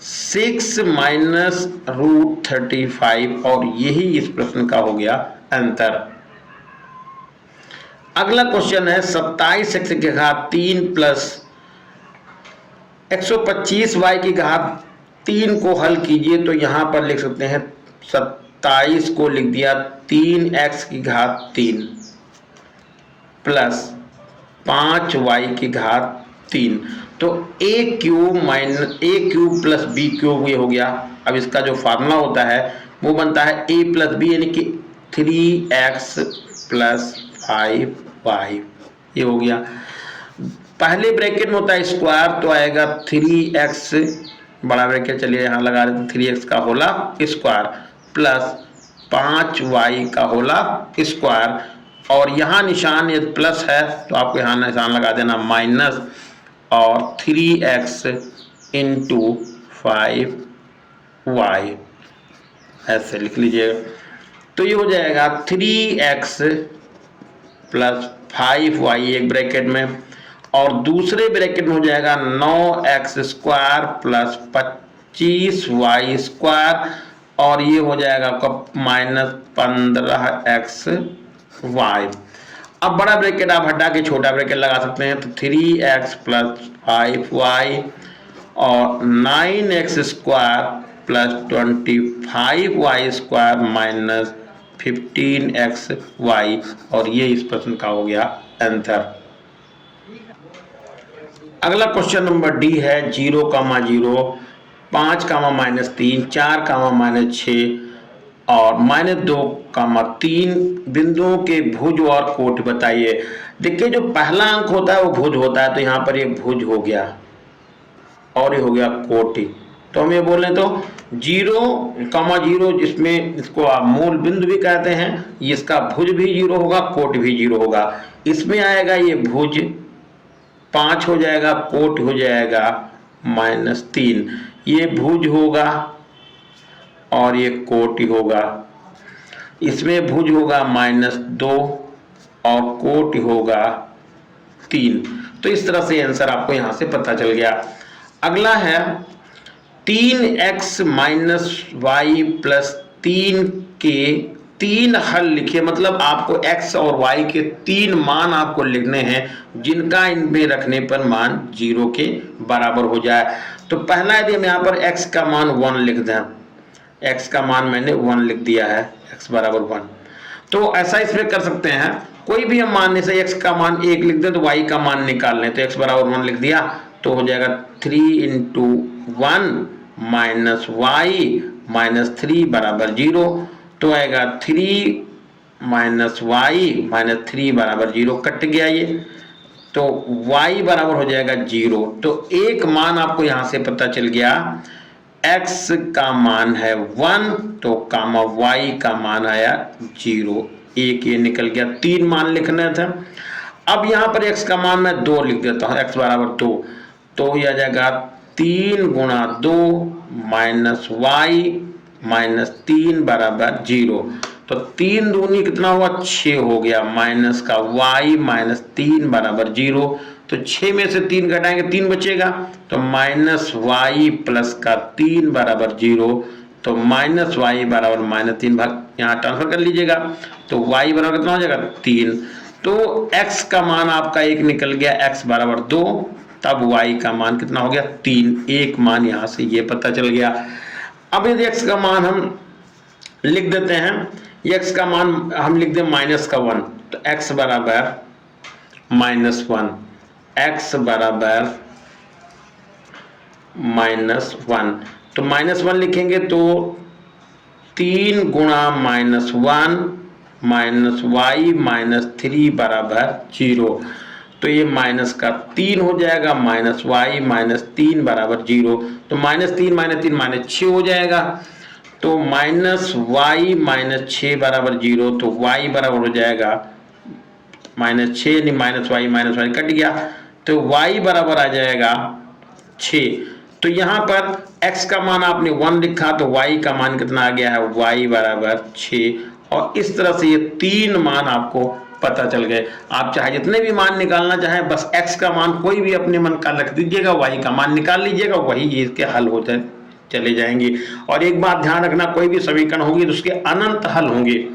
6 माइनस रूट 35 और यही इस प्रश्न का हो गया आंसर। अगला क्वेश्चन है 27x की घात 3 प्लस 125y की घात 3 को हल कीजिए। तो यहां पर लिख सकते हैं 27 को लिख दिया 3x की घात 3 प्लस 5y की घात 3, तो a cube minus a cube plus b cube ये हो गया। अब इसका जो फार्मूला होता है वो बनता है a प्लस बी यानी कि 3x प्लस 5y, ये हो गया। पहले ब्रैकेट में होता है स्क्वायर, तो आएगा 3x बड़ा ब्रैकेट, चलिए यहाँ लगा देते 3x का होला स्क्वायर प्लस 5y का होला स्क्वायर, और यहाँ निशान ये प्लस है तो आपको यहाँ निशान लगा देना माइनस, और 3x इंटू 5y ऐसे लिख लीजिएगा। तो ये हो जाएगा 3x प्लस 5y एक ब्रैकेट में, और दूसरे ब्रैकेट में हो जाएगा 9x square plus 25y square, और ये हो जाएगा आपका माइनस 15xy। अब बड़ा ब्रैकेट आप हटा के छोटा ब्रैकेट लगा सकते हैं, तो 3x प्लस 5y और 9x square plus 25y square minus 15xy, और ये इस प्रश्न का हो गया आंसर। अगला क्वेश्चन नंबर डी है 0, 0, 5, -3, 4, -6 और -2, 3 बिंदुओं के भुज और कोटि बताइए। देखिए जो पहला अंक होता है वो भुज होता है, तो यहाँ पर ये भुज हो गया और ये हो गया कोटि। तो हम ये बोल रहे तो 0, 0 जिसमें इसको आप मूल बिंदु भी कहते हैं, इसका भुज भी 0 होगा, कोटि भी 0 होगा। इसमें आएगा ये भुज 5 हो जाएगा, कोटि हो जाएगा -3, ये भुज होगा और ये कोटि होगा। इसमें भुज होगा -2 और कोटि होगा 3। तो इस तरह से आंसर आपको यहां से पता चल गया। अगला है 3x माइनस वाई प्लस 3 के 3 हल लिखिए। मतलब आपको x और y के 3 मान आपको लिखने हैं जिनका इनमें रखने पर मान 0 के बराबर हो जाए। तो पहला यदि हम यहाँ पर x का मान 1 लिख दें, x का मान मैंने 1 लिख दिया है, x बराबर 1। तो ऐसा इसमें कर सकते हैं, कोई भी हम मान से x का मान 1 लिख दें तो y का मान निकाल लें। तो x बराबर 1 लिख दिया तो हो जाएगा 3 × 1 माइनस वाई माइनस 3 बराबर 0। तो आएगा 3 माइनस वाई माइनस 3 बराबर 0, कट गया ये, तो y बराबर हो जाएगा 0। तो एक मान आपको यहां से पता चल गया, x का मान है 1 तो कामा y का मान आया 0, एक ये निकल गया। 3 मान लिखना था। अब यहां पर x का मान मैं 2 लिख देता हूं, x बराबर 2, तो यह आ जाएगा 3 × 2 माइनस वाई माइनस 3 बराबर 0। तो 3 दूनी कितना हुआ, 6 हो गया, माइनस का y माइनस 3 बराबर 0। तो 6 में से 3 घटाएंगे 3 बचेगा, तो माइनस वाई प्लस का 3 बराबर 0। तो माइनस वाई बराबर माइनस 3, भाग यहाँ ट्रांसफर कर लीजिएगा, तो y बराबर कितना हो जाएगा 3। तो x का मान आपका 1 निकल गया, x बराबर 2, तब y का मान कितना हो गया 3। एक मान यहाँ से ये पता चल गया। अब यदि x का मान हम लिख देते हैं, x का मान हम लिख दें -1, तो x बराबर -1, x बराबर -1। तो -1 लिखेंगे तो 3 × -1 माइनस वाई माइनस 3 बराबर 0। तो ये माइनस का 3 हो जाएगा, माइनस वाई माइनस 3 बराबर 0। तो -3 -3 -6 हो जाएगा। तो माइनस वाई माइनस 6 बराबर 0। तो y बराबर हो जाएगा -6, नहीं माइनस वाई कट गया, तो y बराबर आ जाएगा 6। तो यहाँ पर x का मान आपने 1 लिखा, तो y का मान कितना आ गया है, y बराबर 6, और इस तरह से ये 3 मान आपको पता चल गए। आप चाहे जितने भी मान निकालना चाहें, बस x का मान कोई भी अपने मन का रख दीजिएगा, y का मान निकाल लीजिएगा, वही ये इसके हल होते चले जाएंगे। और एक बात ध्यान रखना, कोई भी समीकरण होगी तो उसके अनंत हल होंगे।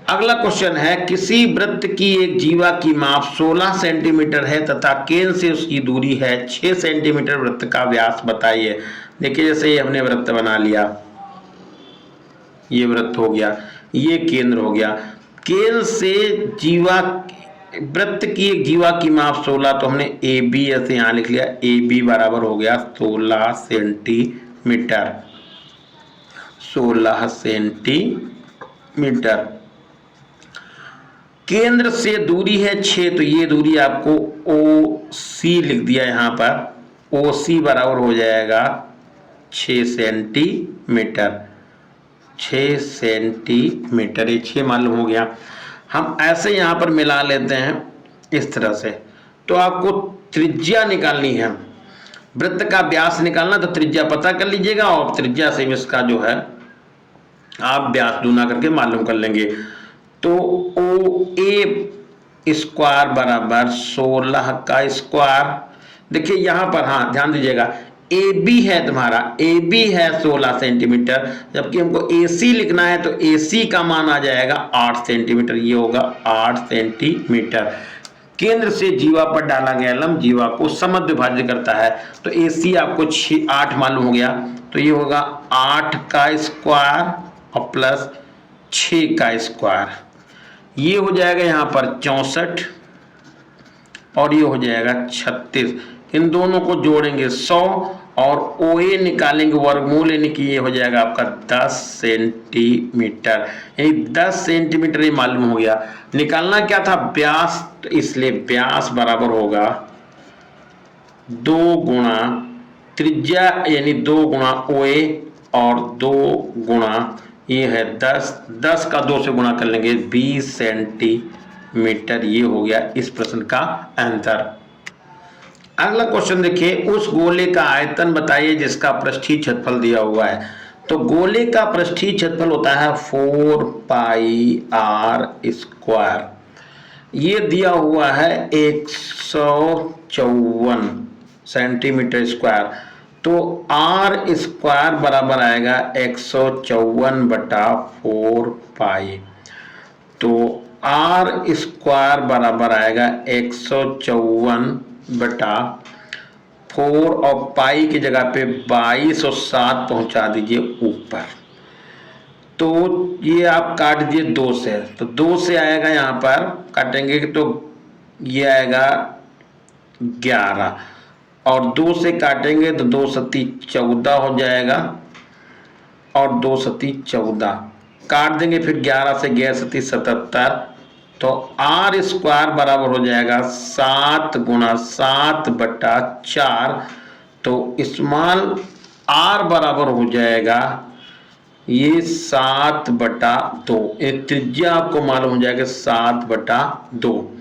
अगला क्वेश्चन है, किसी वृत्त की एक जीवा की माप 16 सेंटीमीटर है तथा केंद्र से उसकी दूरी है 6 सेंटीमीटर। वृत्त का व्यास बताइए। देखिए, जैसे ये हमने वृत्त बना लिया, ये वृत्त हो गया, ये केंद्र हो गया। केंद्र से जीवा, वृत्त की एक जीवा की माप 16, तो हमने ए बी ऐसे यहां लिख लिया। ए बी बराबर हो गया 16 सेंटीमीटर। 16 सेंटीमीटर। केंद्र से दूरी है 6, तो ये दूरी आपको ओ सी लिख दिया यहां पर। ओ सी बराबर हो जाएगा 6 सेंटीमीटर। 6 सेंटीमीटर, ये 6 मालूम हो गया। हम ऐसे यहां पर मिला लेते हैं इस तरह से। तो आपको त्रिज्या निकालनी है, वृत्त का व्यास निकालना, तो त्रिज्या पता कर लीजिएगा और त्रिज्या से इसका जो है आप व्यास दूना करके मालूम कर लेंगे। तो ओ ए स्क्वायर बराबर 16 का स्क्वायर। देखिए यहां पर, हाँ ध्यान दीजिएगा, ए बी है तुम्हारा, ए बी है 16 सेंटीमीटर, जबकि हमको ए सी लिखना है, तो ए सी का मान आ जाएगा 8 सेंटीमीटर। ये होगा 8 सेंटीमीटर। केंद्र से जीवा पर डाला गया लंब जीवा को समद्विभाज्य विभाज्य करता है, तो ए सी आपको 8 मालूम हो गया, तो ये होगा 8 का स्क्वायर और प्लस 6 का स्क्वायर। ये हो जाएगा यहाँ पर 64 और ये हो जाएगा 36। इन दोनों को जोड़ेंगे 100 और ओ ए निकालेंगे वर्गमूल, यानी कि ये हो जाएगा आपका 10 सेंटीमीटर। यानी 10 सेंटीमीटर ये मालूम हो गया। निकालना क्या था, व्यास, तो इसलिए व्यास बराबर होगा 2 गुणा त्रिज्या, यानी 2 गुणा ओ ए और 2 गुणा ये है 10 का 2 से गुणा कर लेंगे 20 सेंटीमीटर। ये हो गया इस प्रश्न का आंसर। अगला क्वेश्चन देखिए, उस गोले का आयतन बताइए जिसका पृष्ठीय क्षेत्रफल दिया हुआ है। तो गोले का पृष्ठीय क्षेत्रफल होता है 4 पाई आर स्क्वायर। ये दिया हुआ है 154 सेंटीमीटर स्क्वायर। तो आर स्क्वायर बराबर आएगा 154/4 पाई। तो आर स्क्वायर बराबर आएगा 154/4 और पाई की जगह पे 22 और 7 पहुंचा दीजिए ऊपर। तो ये आप काट दीजिए 2 से, तो 2 से आएगा, यहाँ पर काटेंगे तो ये आएगा 11 और 2 से काटेंगे तो 2 सती 14 हो जाएगा और 2 सती 14 काट देंगे, फिर 11 से 11 सती 77। तो आर स्क्वायर बराबर हो जाएगा 7 गुणा 7/4। तो स्मॉल आर बराबर हो जाएगा ये 7/2। एक त्रिज्या आपको मालूम हो जाएगा 7/2।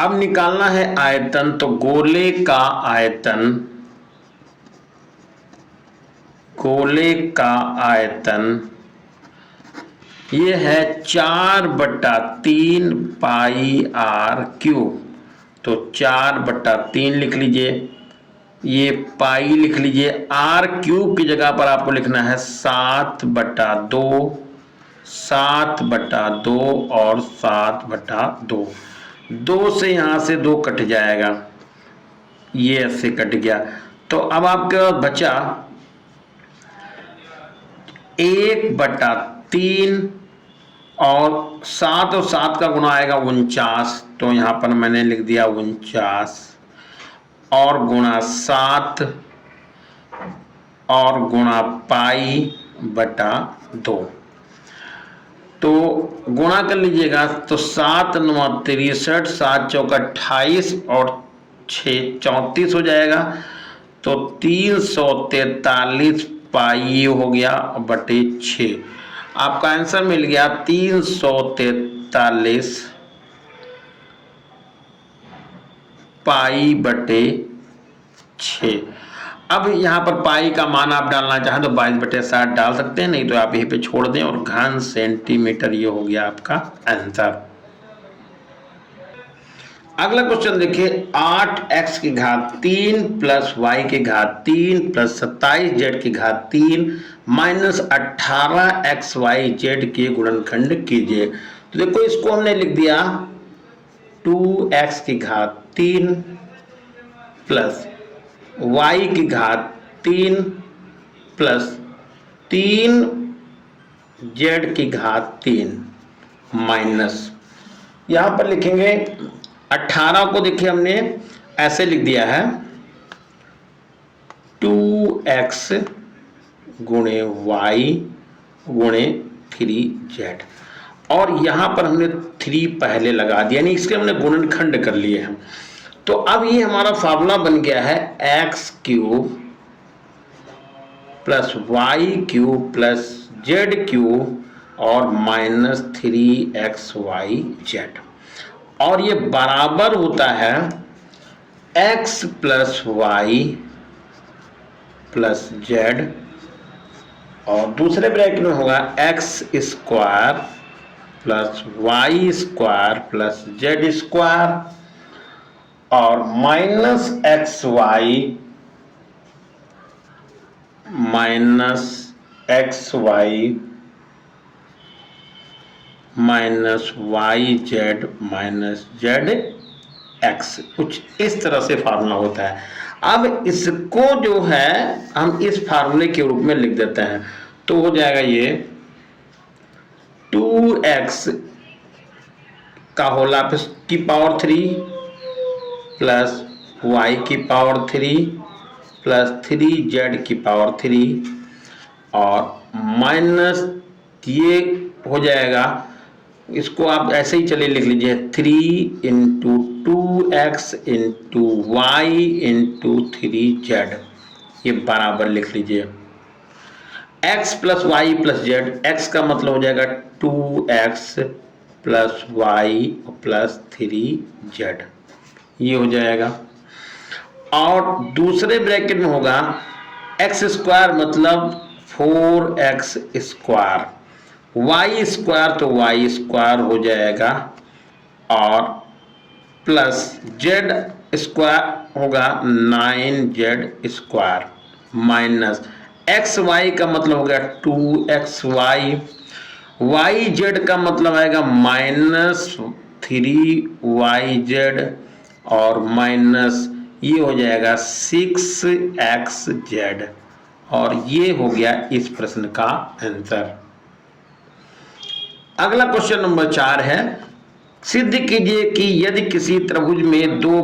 अब निकालना है आयतन। तो गोले का आयतन ये है 4/3 पाई आर क्यूब। तो 4/3 लिख लीजिए, ये पाई लिख लीजिए, आर क्यूब की जगह पर आपको लिखना है 7/2, 7/2 और 7/2। 2 से यहां से 2 कट जाएगा, ये ऐसे कट गया। तो अब आपके पास बचा 1/3 और 7 का गुणा आएगा 49। तो यहां पर मैंने लिख दिया 49 और गुणा 7 और गुणा पाई/2। तो गुणा कर लीजिएगा तो 7 9 63, 7 चौका 28 और 6 34 हो जाएगा। तो 343 पाई हो गया बटे 6। आपका आंसर मिल गया 343 पाई/6। अब यहाँ पर पाई का मान आप डालना चाहें तो 22/60 डाल सकते हैं, नहीं तो आप यहीं पे छोड़ दें और घन सेंटीमीटर ये हो गया आपका आंसर। अगला क्वेश्चन देखिए, 8x की घात 3 प्लस y की घात 3 प्लस 27z की घात 3 माइनस 18xyz के गुणनखंड कीजिए। तो देखो इसको हमने लिख दिया 2x की घात 3 प्लस y की घात 3 प्लस 3z की घात 3 माइनस, यहां पर लिखेंगे 18 को देखिए हमने ऐसे लिख दिया है 2x गुणे y गुणे 3z, और यहां पर हमने 3 पहले लगा दिया, यानी इसके हमने गुणनखंड कर लिए हैं। तो अब ये हमारा फार्मूला बन गया है x cube plus Y cube plus Z cube और माइनस 3xyz, और ये बराबर होता है x plus Y plus Z, और दूसरे ब्रैकेट में होगा x square plus Y square plus Z square और minus X Y minus Y Z minus Z X, कुछ इस तरह से फार्मूला होता है। अब इसको जो है हम इस फार्मूले के रूप में लिख देते हैं, तो हो जाएगा ये 2x का होल की पावर 3 प्लस y की पावर 3 प्लस 3z की पावर 3 और माइनस ये हो जाएगा, इसको आप ऐसे ही चलिए लिख लीजिए 3 into 2x into Y into 3z, ये बराबर लिख लीजिए x plus Y plus z, x का मतलब हो जाएगा 2x plus Y plus 3z, ये हो जाएगा। और दूसरे ब्रैकेट में होगा x स्क्वायर मतलब 4x स्क्वायर, वाई स्क्वायर तो वाई स्क्वायर हो जाएगा और प्लस जेड स्क्वायर होगा 9z square minus X Y का मतलब हो गया 2xy, वाई जेड का मतलब आएगा माइनस 3yz और माइनस ये हो जाएगा 6xz, और ये हो गया इस प्रश्न का आंसर। अगला क्वेश्चन नंबर 4 है, सिद्ध कीजिए कि यदि किसी त्रिभुज में दो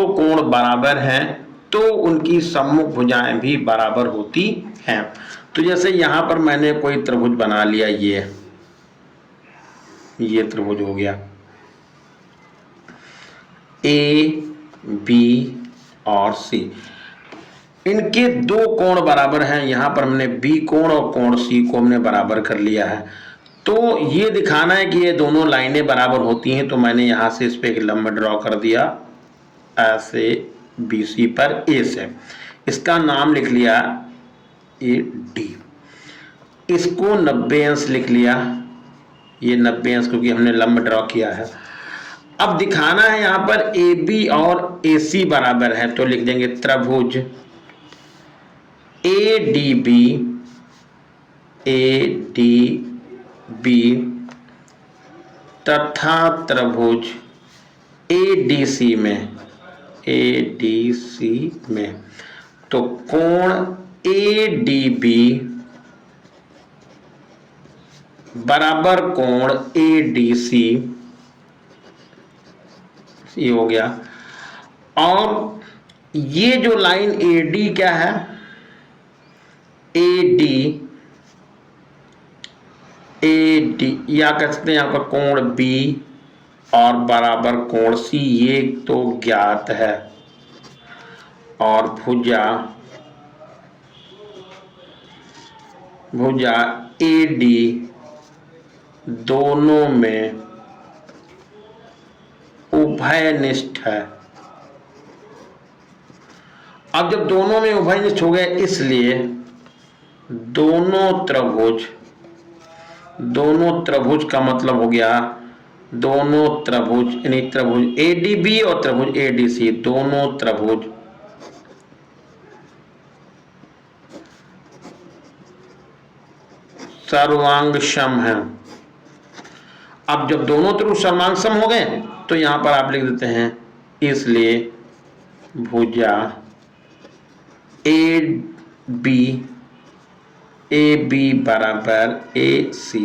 कोण बराबर हैं तो उनकी सम्मुख भुजाएं भी बराबर होती हैं। तो जैसे यहां पर मैंने कोई त्रिभुज बना लिया, ये त्रिभुज हो गया ए बी और सी, इनके दो कोण बराबर हैं, यहां पर हमने बी कोण और कोण सी को हमने बराबर कर लिया है। तो ये दिखाना है कि ये दोनों लाइनें बराबर होती हैं, तो मैंने यहां से इस पे एक लंब ड्रॉ कर दिया ऐसे BC पर ए से, इसका नाम लिख लिया ए डी, इसको 90 अंश लिख लिया, ये 90 अंश क्योंकि हमने लंब ड्रॉ किया है। अब दिखाना है यहां पर AB और AC बराबर है, तो लिख देंगे त्रिभुज ADB तथा त्रिभुज ADC में, तो कोण ADB बराबर कोण ADC, ये हो गया। और ये जो लाइन AD क्या है, AD या कह सकते हैं यहां पर कोण B और बराबर कोण C, ये तो ज्ञात है, और भुजा AD दोनों में उभयनिष्ठ है, अब जब दोनों में उभयनिष्ठ हो गए, इसलिए दोनों त्रिभुज का मतलब हो गया दोनों त्रिभुज, यानी त्रिभुज एडीबी और त्रिभुज एडीसी, दोनों त्रिभुज सर्वांग सम है। अब जब दोनों त्रिभुज सर्वांग सम हो गए तो यहां पर आप लिख देते हैं इसलिए भुजा ए बी बराबर ए सी।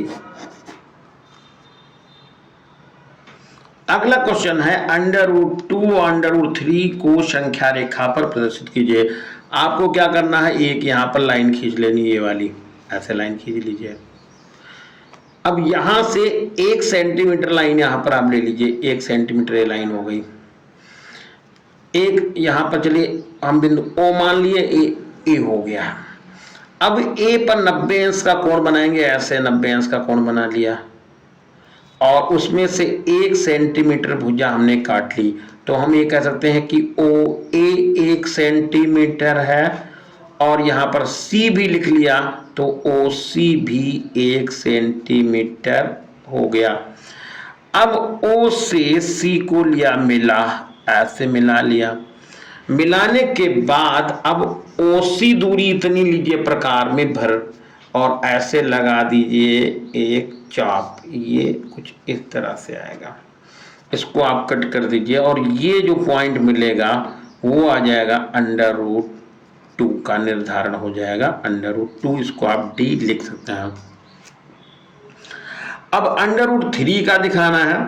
अगला क्वेश्चन है √2 √3 को संख्या रेखा पर प्रदर्शित कीजिए। आपको क्या करना है, एक यहां पर लाइन खींच लेनी, ये वाली ऐसे लाइन खींच लीजिए। अब यहां से 1 सेंटीमीटर लाइन यहां पर आप ले लीजिए, 1 सेंटीमीटर ये लाइन हो गई। एक यहां पर चलिए हम बिंदु O मान लिए, ए हो गया। अब ए पर 90 अंश का कोण बनाएंगे, ऐसे 90 अंश का कोण बना लिया और उसमें से 1 सेंटीमीटर भुजा हमने काट ली, तो हम ये कह सकते हैं कि ओ ए 1 सेंटीमीटर है और यहां पर सी भी लिख लिया तो ओ सी भी 1 सेंटीमीटर हो गया। अब ओ से सी को लिया मिला, ऐसे मिला लिया। मिलाने के बाद अब ओ सी दूरी इतनी लीजिए प्रकार में भर और ऐसे लगा दीजिए एक चाप, ये कुछ इस तरह से आएगा। इसको आप कट कर दीजिए और ये जो पॉइंट मिलेगा वो आ जाएगा √2 का निर्धारण हो जाएगा, √2, इसको आप डी लिख सकते हैं। अब √3 का दिखाना है,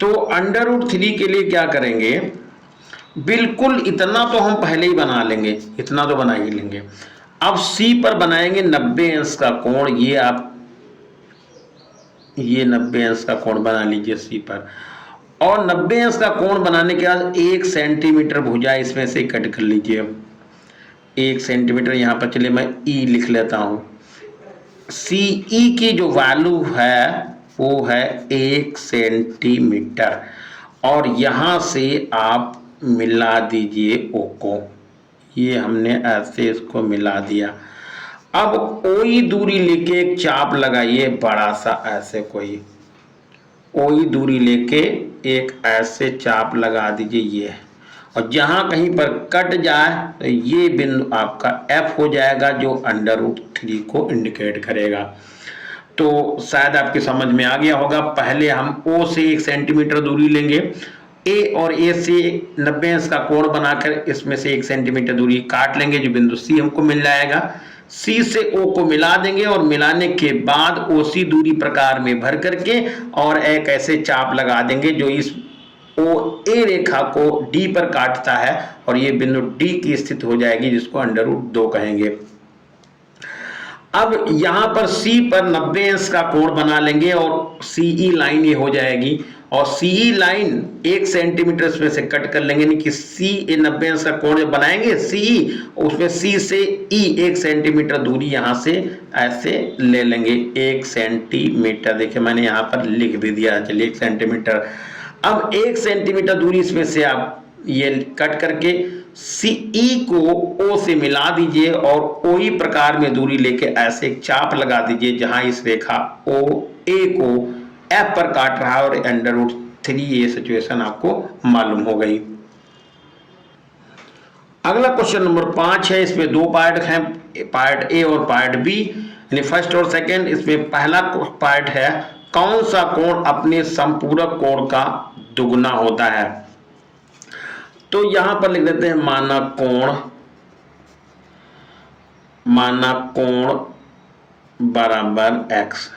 तो √3 के लिए क्या करेंगे, बिल्कुल इतना तो हम पहले ही बना लेंगे, इतना तो बना ही लेंगे। अब सी पर बनाएंगे 90 अंश का कोण, ये आप ये 90 अंश का कोण बना लीजिए सी पर, और 90 अंश का कोण बनाने के बाद 1 सेंटीमीटर भुजा इसमें से कट कर लीजिए। 1 सेंटीमीटर यहां पर चलिए मैं ई लिख लेता हूं। सी ई की जो वैल्यू है वो है 1 सेंटीमीटर और यहां से आप मिला दीजिए ओ को, ये हमने ऐसे इसको मिला दिया। अब ओई दूरी लेके एक चाप लगाइए बड़ा सा, ऐसे कोई ओई दूरी लेके एक ऐसे चाप लगा दीजिए ये, और जहां कहीं पर कट जाए तो ये बिंदु आपका F हो जाएगा जो √3 को इंडिकेट करेगा। तो शायद आपकी समझ में आ गया होगा। पहले हम O से 1 सेंटीमीटर दूरी लेंगे, ए और ए से 90 अंश का कोण बनाकर इसमें से 1 सेंटीमीटर दूरी काट लेंगे, जो बिंदु सी हमको मिल जाएगा। सी से ओ को मिला देंगे और मिलाने के बाद ओ सी दूरी प्रकार में भर करके और एक ऐसे चाप लगा देंगे जो इस ओ ए रेखा को डी पर काटता है और ये बिंदु डी की स्थिति हो जाएगी, जिसको √2 कहेंगे। अब यहां पर सी पर 90 अंश का कोण बना लेंगे और सीई लाइन ये हो जाएगी, और सीई लाइन 1 सेंटीमीटर इसमें से कट कर लेंगे, यानी कि सी 90 अंश का कोण बनाएंगे सीई, उसमें सी से ई 1 सेंटीमीटर दूरी यहां से ऐसे ले लेंगे, 1 सेंटीमीटर। देखिए मैंने यहां पर लिख भी दिया, चलिए 1 सेंटीमीटर। अब 1 सेंटीमीटर दूरी इसमें से आप ये कट करके सीई को ओ से मिला दीजिए और ओई प्रकार में दूरी लेके ऐसे एक चाप लगा दीजिए जहां इस रेखा ओ ए को एफ पर काट रहा है और √3 ये सिचुएशन आपको मालूम हो गई। अगला क्वेश्चन नंबर 5 है, इसमें 2 पार्ट हैं, पार्ट ए और पार्ट बी, यानी फर्स्ट और सेकंड। इसमें पहला पार्ट है कौन सा कोण अपने संपूरक कोण का दुगना होता है। तो यहां पर लिख देते हैं माना कोण बराबर x,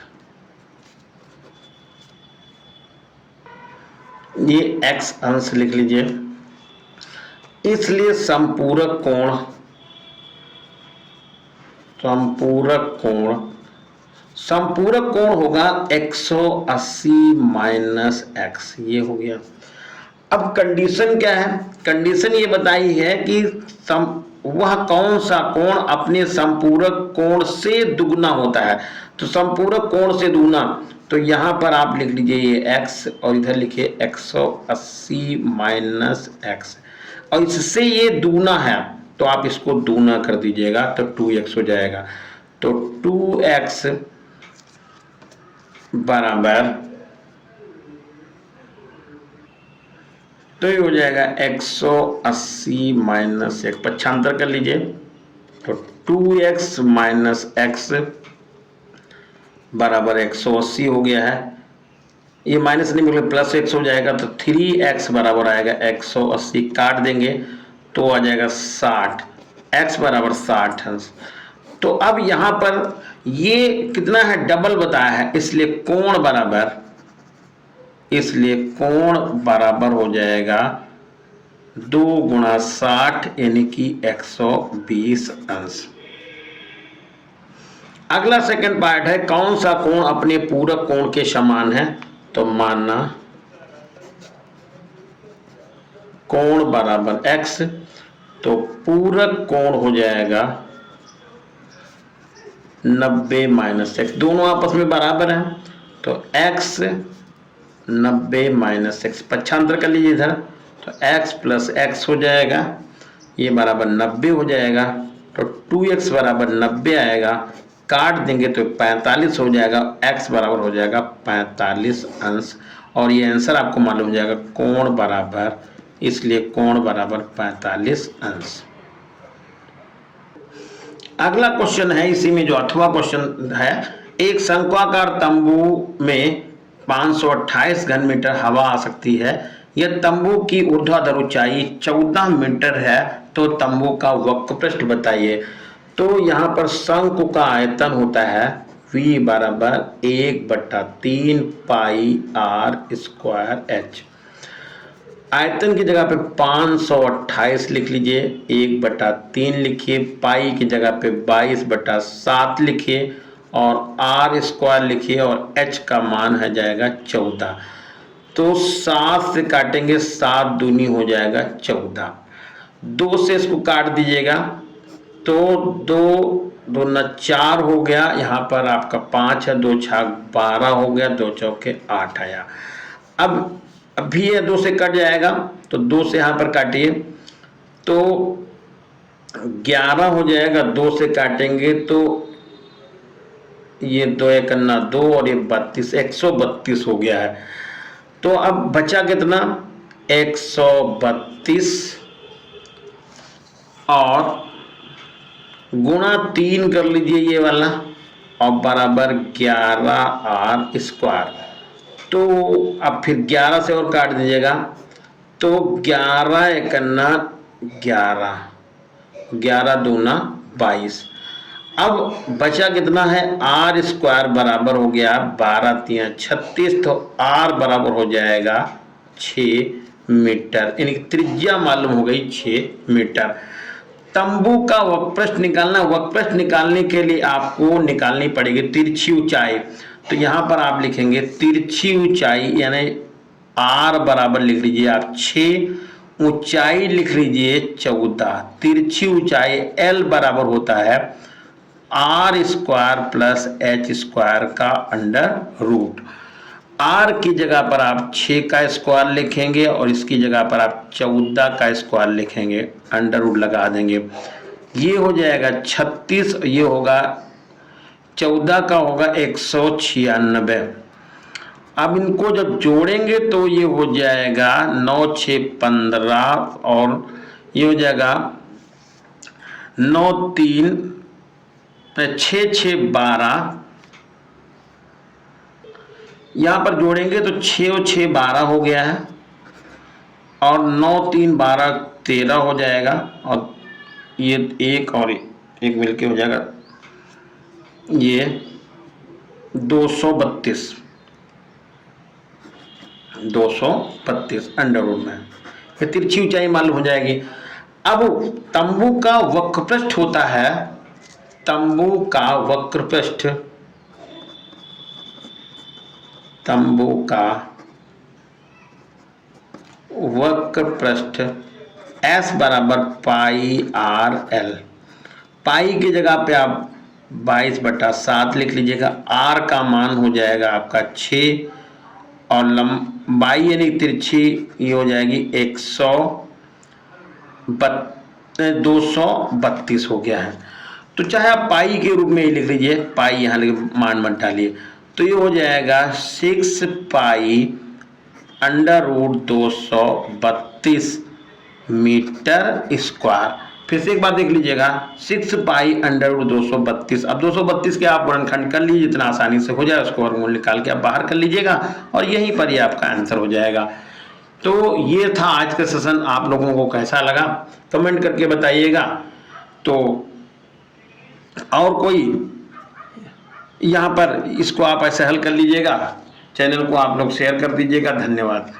ये x अंश लिख लीजिए। इसलिए संपूरक कोण होगा 180 माइनस x, ये हो गया। अब कंडीशन क्या है, कंडीशन ये बताई है कि वह कौन सा कोण अपने संपूरक कोण से दुगना होता है। तो संपूरक कोण से दुगना, तो यहां पर आप लिख लीजिए ये x और इधर लिखिए 180 माइनस x, और इससे ये दुगना है तो आप इसको दूना कर दीजिएगा तो 2x हो जाएगा। तो 2x बराबर, तो ये हो जाएगा 180 माइनस 1, पक्षांतर कर लीजिए तो 2x माइनस x बराबर 180 हो गया है। ये माइनस नहीं मतलब प्लस x हो जाएगा तो 3x बराबर आएगा 180, काट देंगे तो आ जाएगा 60, x बराबर 60 अंश। तो अब यहाँ पर ये कितना है, डबल बताया है, इसलिए कोण बराबर हो जाएगा 2 गुणा 60 यानी कि 120 अंश। अगला सेकंड पार्ट है, कौन सा कोण अपने पूरक कोण के समान है। तो मानना कोण बराबर x, तो पूरक कोण हो जाएगा 90 माइनस x, दोनों आपस में बराबर हैं तो x 90 माइनस x, पक्षांतर कर लीजिए इधर तो x प्लस x हो जाएगा, ये बराबर 90 हो जाएगा। तो 2x बराबर 90 आएगा, काट देंगे तो 45 हो जाएगा, x बराबर हो जाएगा 45 अंश। और ये आंसर आपको मालूम हो जाएगा कोण बराबर, इसलिए कोण बराबर 45 अंश। अगला क्वेश्चन है, इसी में जो 8वां क्वेश्चन है, एक शंक्वाकार तंबू में 528 घन मीटर हवा आ सकती है। यह तंबू की ऊर्ध्वाधर ऊंचाई 14 मीटर है, तो तंबू का वक्र पृष्ठ बताइए। तो यहाँ पर शंकु का आयतन होता है V बराबर 1/3 पाई r स्क्वायर h। आयतन की जगह पे 528 लिख लीजिए, 1/3 लिखिए, पाई की जगह पे 22/7 लिखिए और r स्क्वायर लिखिए और h का मान है जाएगा 14। तो 7 से काटेंगे, 7 दूनी हो जाएगा 14, 2 से इसको काट दीजिएगा तो 2 2 ना 4 हो गया, यहाँ पर आपका 5 है, 2 छाक 12 हो गया, 2 चौके 8 आया। अब भी ये 2 से कट जाएगा तो 2 से यहाँ पर काटिए तो 11 हो जाएगा, 2 से काटेंगे तो ये 2 1 2 और ये 32, 132 हो गया है। तो अब बचा कितना, 132 और गुणा 3 कर लीजिए ये वाला और बराबर 11r स्क्वायर। तो अब फिर 11 से और काट दीजिएगा तो 11 1 11, 11 दूना 22। अब बचा कितना है, r स्क्वायर बराबर हो गया 12 3 36, तो r बराबर हो जाएगा 6 मीटर, यानी त्रिज्या मालूम हो गई 6 मीटर। तंबू का वक्रपृष्ठ निकालना, वक्रपृष्ठ निकालने के लिए आपको निकालनी पड़ेगी तिरछी ऊंचाई। तो यहाँ पर आप लिखेंगे तिरछी ऊंचाई, यानी r बराबर लिख लीजिए आप 6, ऊंचाई लिख लीजिए 14, तिरछी ऊंचाई l बराबर होता है r square plus h square का अंडर रूट। r की जगह पर आप 6 का स्क्वायर लिखेंगे और इसकी जगह पर आप 14 का स्क्वायर लिखेंगे, अंडर रूट लगा देंगे, ये हो जाएगा 36, ये होगा 14 का होगा 196। अब इनको जब जोड़ेंगे तो ये हो जाएगा 9 6 15 और ये हो जाएगा 9 3 6 6 12, यहाँ पर जोड़ेंगे तो 6 और 6 12 हो गया है और 9 3 12 13 हो जाएगा और ये एक और एक मिलके हो जाएगा ये 232 अंडर रूट में, ये तिरछी ऊंचाई मालूम हो जाएगी। अब तंबू का वक्रपृष्ठ होता है, तंबू का वक्रपृष्ठ, तंबू का वक्रपृष्ठ S बराबर पाई r l। पाई की जगह पे आप 22/7 लिख लीजिएगा, r का मान हो जाएगा आपका 6 और लंबाई यानी तिरछी ये हो जाएगी 132 232 हो गया है। तो चाहे आप पाई के रूप में ही लिख लीजिए, पाई यहाँ मान मत डालिए, तो ये हो जाएगा 6 pi under root 232 metre square. फिर से एक बार देख लीजिएगा, 6 पाई अंडर रूट 232। अब 232 के आप वर्गखंड कर लीजिए, जितना आसानी से हो जाए उसको वर्गमूल निकाल के आप बाहर कर लीजिएगा और यहीं पर ही आपका आंसर हो जाएगा। तो ये था आज का सेशन, आप लोगों को कैसा लगा कमेंट करके बताइएगा। तो और कोई यहाँ पर इसको आप ऐसे हल कर लीजिएगा, चैनल को आप लोग शेयर कर दीजिएगा। धन्यवाद।